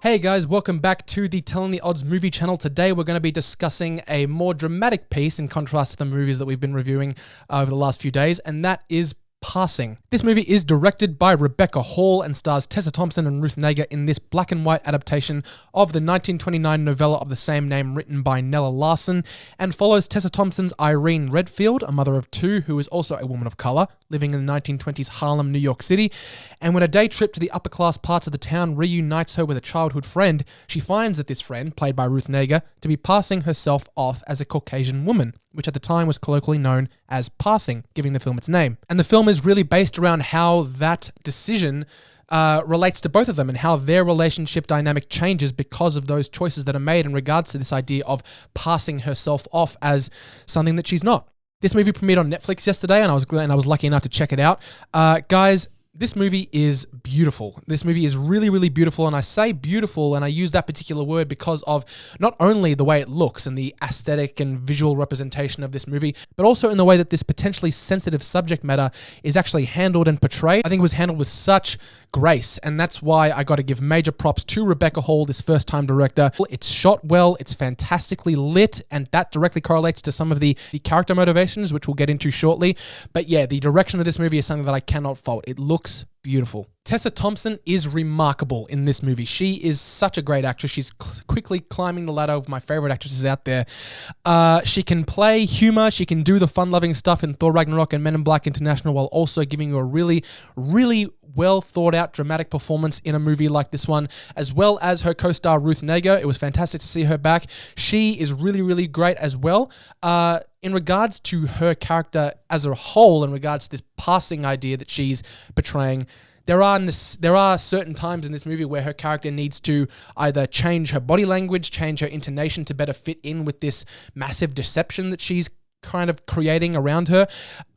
Hey guys, welcome back to the Telling the Odds movie channel. Today we're going to be discussing a more dramatic piece in contrast to the movies that we've been reviewing over the last few days, and that is Passing. This movie is directed by Rebecca Hall and stars Tessa Thompson and Ruth Negga in this black and white adaptation of the 1929 novella of the same name written by Nella Larson, and follows Tessa Thompson's Irene Redfield, a mother of two who is also a woman of color, living in the 1920s Harlem, New York City. And when a day trip to the upper class parts of the town reunites her with a childhood friend, she finds that this friend, played by Ruth Negga, to be passing herself off as a Caucasian woman, which at the time was colloquially known as passing, giving the film its name. And the film is really based around how that decision relates to both of them and how their relationship dynamic changes because of those choices that are made in regards to this idea of passing herself off as something that she's not. This movie premiered on Netflix yesterday, and I was lucky enough to check it out. Guys, this movie is beautiful. This movie is really, really beautiful, and I say beautiful, and I use that particular word because of not only the way it looks and the aesthetic and visual representation of this movie, but also in the way that this potentially sensitive subject matter is actually handled and portrayed. I think it was handled with such grace, and that's why I got to give major props to Rebecca Hall, this first-time director. It's shot well, it's fantastically lit, and that directly correlates to some of the character motivations, which we'll get into shortly. But yeah, the direction of this movie is something that I cannot fault. It looks beautiful. Tessa Thompson is remarkable in this movie. She is such a great actress. She's quickly climbing the ladder of my favorite actresses out there. She can play humor. She can do the fun-loving stuff in Thor Ragnarok and Men in Black International while also giving you a really, really well thought out dramatic performance in a movie like this one, as well as her co-star Ruth Negga. It was fantastic to see her back. She is really, really great as well. In regards to her character as a whole, in regards to this passing idea that she's portraying, there are certain times in this movie where her character needs to either change her body language, change her intonation to better fit in with this massive deception that she's kind of creating around her,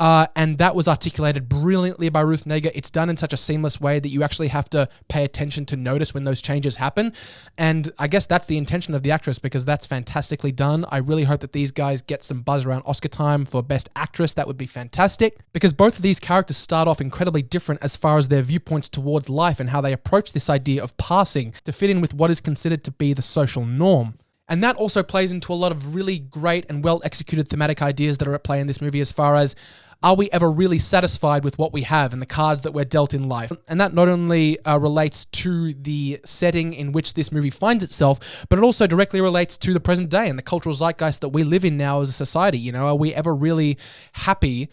and that was articulated brilliantly by Ruth Negga. It's done in such a seamless way that you actually have to pay attention to notice when those changes happen, and I guess that's the intention of the actress, because that's fantastically done. I really hope that these guys get some buzz around Oscar time for Best Actress. That would be fantastic, because both of these characters start off incredibly different as far as their viewpoints towards life and how they approach this idea of passing to fit in with what is considered to be the social norm. And that also plays into a lot of really great and well-executed thematic ideas that are at play in this movie as far as, are we ever really satisfied with what we have and the cards that we're dealt in life? And that not only relates to the setting in which this movie finds itself, but it also directly relates to the present day and the cultural zeitgeist that we live in now as a society. You know, are we ever really happy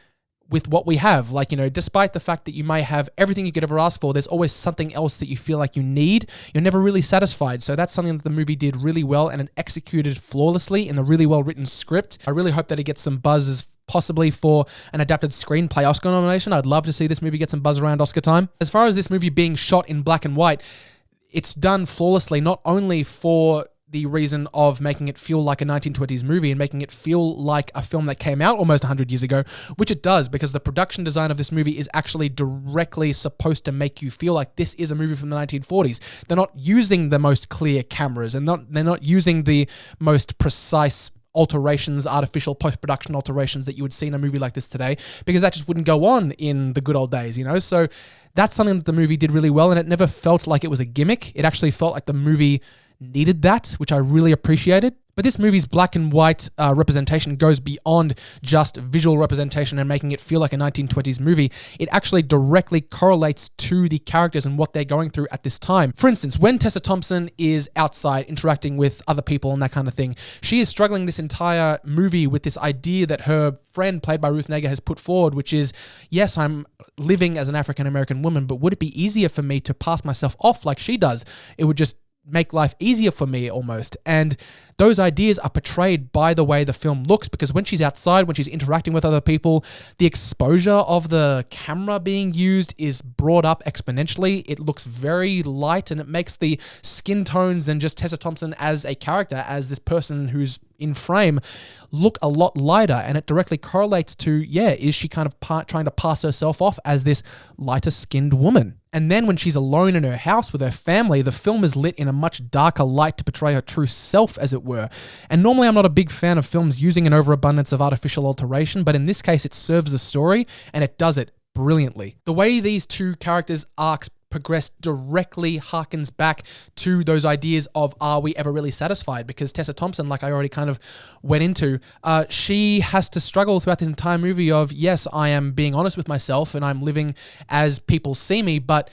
with what we have? Like, you know, despite the fact that you may have everything you could ever ask for, there's always something else that you feel like you need. You're never really satisfied. So that's something that the movie did really well, and it executed flawlessly in a really well-written script. I really hope that it gets some buzz, possibly for an adapted screenplay Oscar nomination. I'd love to see this movie get some buzz around Oscar time. As far as this movie being shot in black and white, it's done flawlessly, not only for the reason of making it feel like a 1920s movie and making it feel like a film that came out almost 100 years ago, which it does, because the production design of this movie is actually directly supposed to make you feel like this is a movie from the 1940s. They're not using the most clear cameras, and they're not using the most precise alterations, artificial post-production alterations that you would see in a movie like this today, because that just wouldn't go on in the good old days, you know? So that's something that the movie did really well, and it never felt like it was a gimmick. It actually felt like the movie needed that, which I really appreciated. But this movie's black and white representation goes beyond just visual representation and making it feel like a 1920s movie. It actually directly correlates to the characters and what they're going through at this time. For instance, when Tessa Thompson is outside interacting with other people and that kind of thing, she is struggling this entire movie with this idea that her friend, played by Ruth Negga, has put forward, which is, yes, I'm living as an African-American woman, but would it be easier for me to pass myself off like she does? It would just make life easier for me almost. And those ideas are portrayed by the way the film looks, because when she's outside, when she's interacting with other people, the exposure of the camera being used is brought up exponentially. It looks very light, and it makes the skin tones and just Tessa Thompson as a character, as this person who's in frame, look a lot lighter, and it directly correlates to, yeah, is she kind of trying to pass herself off as this lighter skinned woman? And then when she's alone in her house with her family, the film is lit in a much darker light to portray her true self, as it were. And normally I'm not a big fan of films using an overabundance of artificial alteration, but in this case it serves the story, and it does it brilliantly. The way these two characters' arcs progressed directly harkens back to those ideas of, are we ever really satisfied? Because Tessa Thompson, like I already kind of went into, she has to struggle throughout this entire movie of, yes, I am being honest with myself and I'm living as people see me, but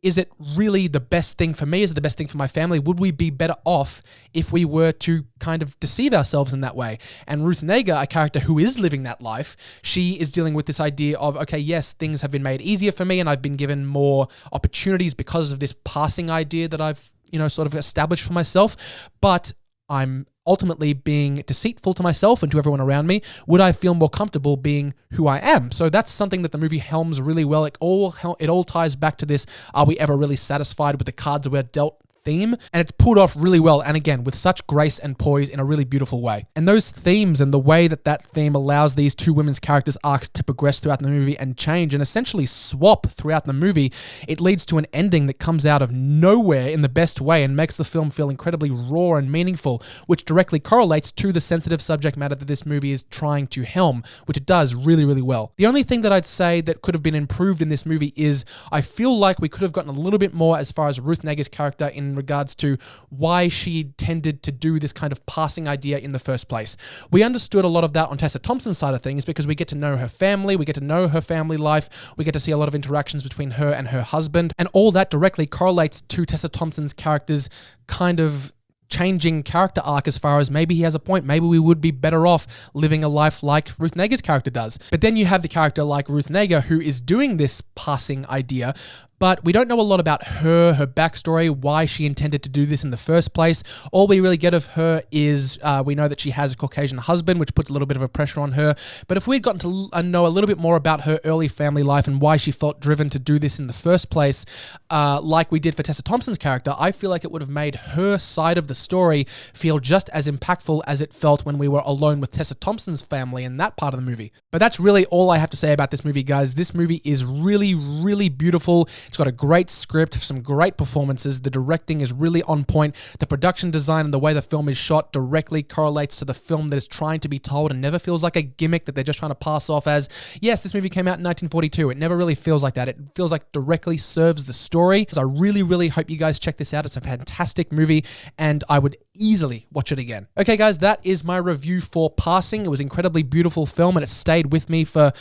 is it really the best thing for me? Is it the best thing for my family? Would we be better off if we were to kind of deceive ourselves in that way? And Ruth Negga, a character who is living that life, she is dealing with this idea of, okay, yes, things have been made easier for me and I've been given more opportunities because of this passing idea that I've, sort of established for myself, but I'm ultimately being deceitful to myself and to everyone around me. Would I feel more comfortable being who I am? So that's something that the movie helms really well. It all ties back to this, are we ever really satisfied with the cards we're dealt theme? And it's pulled off really well, and again, with such grace and poise in a really beautiful way. And those themes and the way that theme allows these two women's characters' arcs to progress throughout the movie and change and essentially swap throughout the movie, it leads to an ending that comes out of nowhere in the best way and makes the film feel incredibly raw and meaningful, which directly correlates to the sensitive subject matter that this movie is trying to helm, which it does really, really well. The only thing that I'd say that could have been improved in this movie is I feel like we could have gotten a little bit more as far as Ruth Negga's character in regards to why she tended to do this kind of passing idea in the first place. We understood a lot of that on Tessa Thompson's side of things because we get to know her family, we get to know her family life, we get to see a lot of interactions between her and her husband, and all that directly correlates to Tessa Thompson's character's kind of changing character arc as far as maybe he has a point. Maybe we would be better off living a life like Ruth Negga's character does. But then you have the character like Ruth Negga who is doing this passing idea, but we don't know a lot about her backstory, why she intended to do this in the first place. All we really get of her is we know that she has a Caucasian husband, which puts a little bit of a pressure on her. But if we'd gotten to know a little bit more about her early family life and why she felt driven to do this in the first place, like we did for Tessa Thompson's character, I feel like it would have made her side of the story feel just as impactful as it felt when we were alone with Tessa Thompson's family in that part of the movie. But that's really all I have to say about this movie, guys. This movie is really, really beautiful. It's got a great script, some great performances. The directing is really on point. The production design and the way the film is shot directly correlates to the film that is trying to be told and never feels like a gimmick that they're just trying to pass off as, yes, this movie came out in 1942. It never really feels like that. It feels like directly serves the story. So I really, really hope you guys check this out. It's a fantastic movie and I would easily watch it again. Okay, guys, that is my review for Passing. It was an incredibly beautiful film and it stayed with me for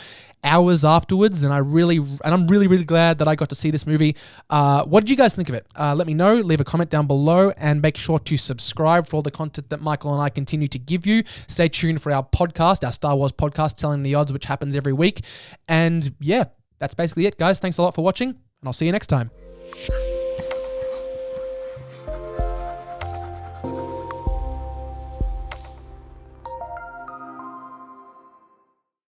hours afterwards, and I'm really, really glad that I got to see this movie. What did you guys think of it? Let me know. Leave a comment down below, and make sure to subscribe for all the content that Michael and I continue to give you. Stay tuned for our podcast, our Star Wars podcast, Telling the Odds, which happens every week. And yeah, that's basically it, guys. Thanks a lot for watching, and I'll see you next time.